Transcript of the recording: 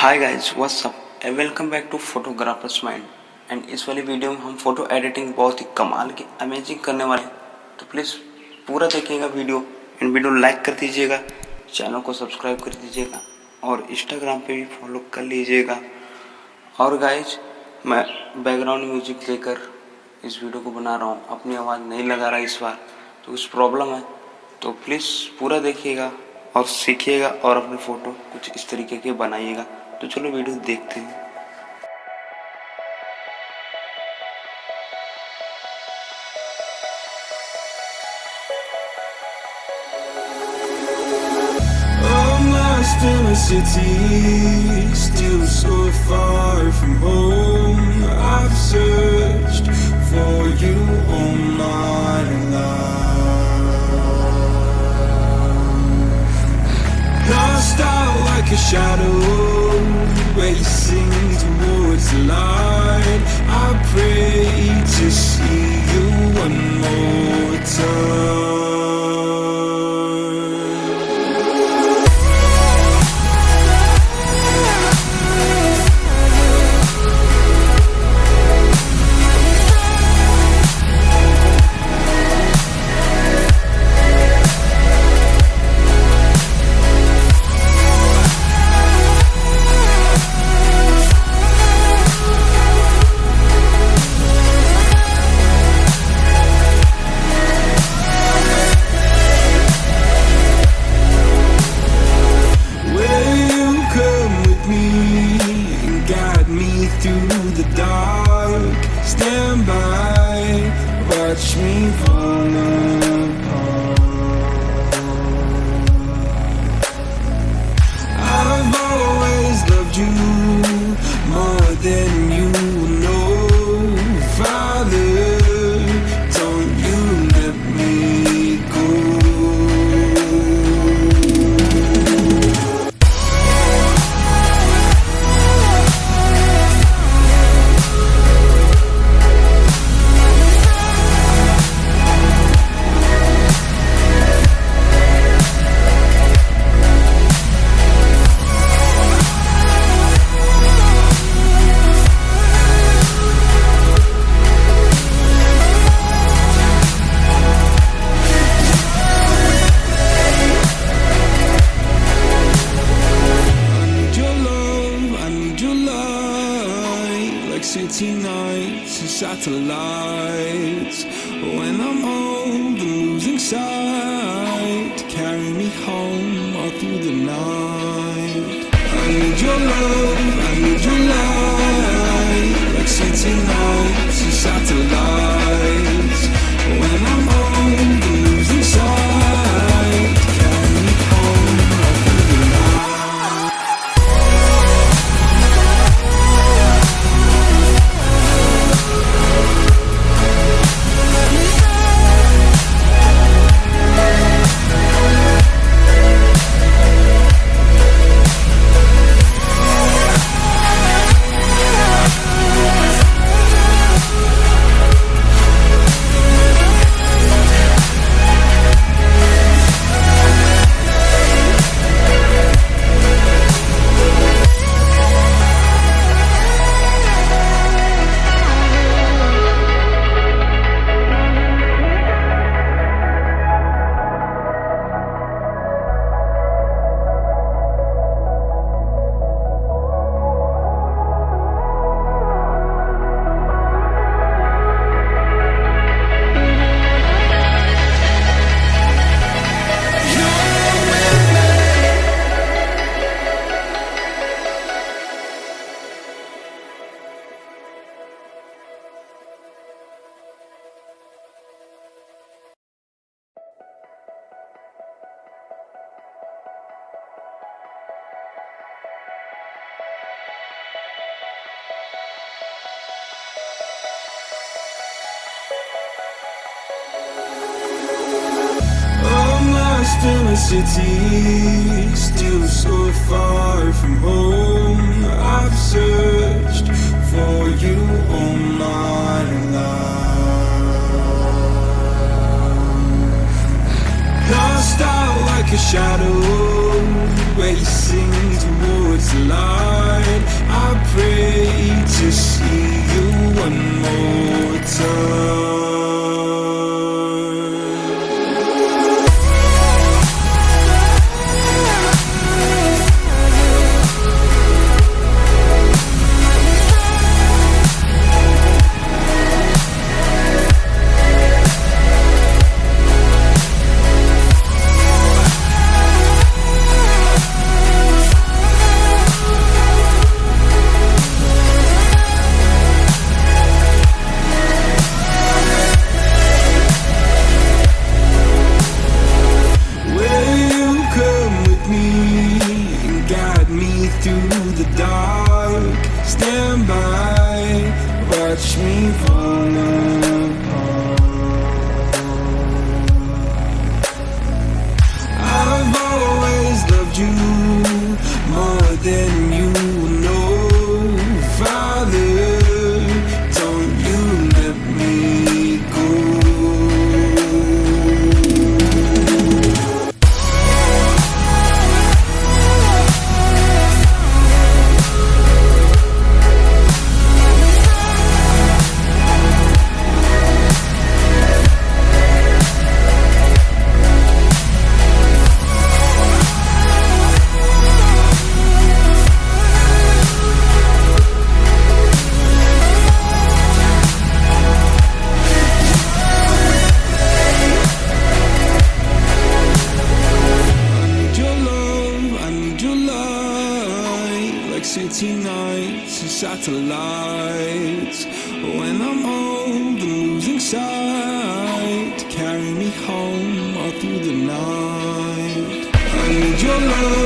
Hi guys what's up and welcome back to photographers mind. And इस वाली video में हम फोटो एडिटिंग बहुत ही कमाल की अमेजिंग करने वाले हैं, तो प्लीज़ पूरा देखिएगा वीडियो एंड वीडियो लाइक कर दीजिएगा, चैनल को सब्सक्राइब कर दीजिएगा और इंस्टाग्राम पे भी फॉलो कर लीजिएगा। और गाइस मैं बैकग्राउंड म्यूजिक देकर इस वीडियो को बना रहा हूँ, अपनी आवाज़ नहीं लगा रहा इस बार, तो कुछ प्रॉब्लम है, तो प्लीज़ पूरा देखिएगा और सीखिएगा और अपने फ़ोटो कुछ इस तरीके के बनाइएगा। तो चलो वीडियो देखते हैं। In a city, still so far from home. I've searched for you all my life. Lost out like a shadow, racing towards the light. I pray to see you one more time. Through the dark, stand by, watch me fall apart. I've always loved you more than you know. Father, don't you let me go. City nights and satellites. When I'm old and losing sight, carry me home all through the night. I need your love, I need your light. Like city nights and satellites. When I'm old and losing sight, carry me home all through the night. In a city, still so far from home. I've searched for you all my life. Lost out like a shadow, racing towards the light. fall apart. I've always loved you more than you know. Father, don't you let me go. City nights and satellites. When I'm old and losing sight, carry me home all through the night. I need your love.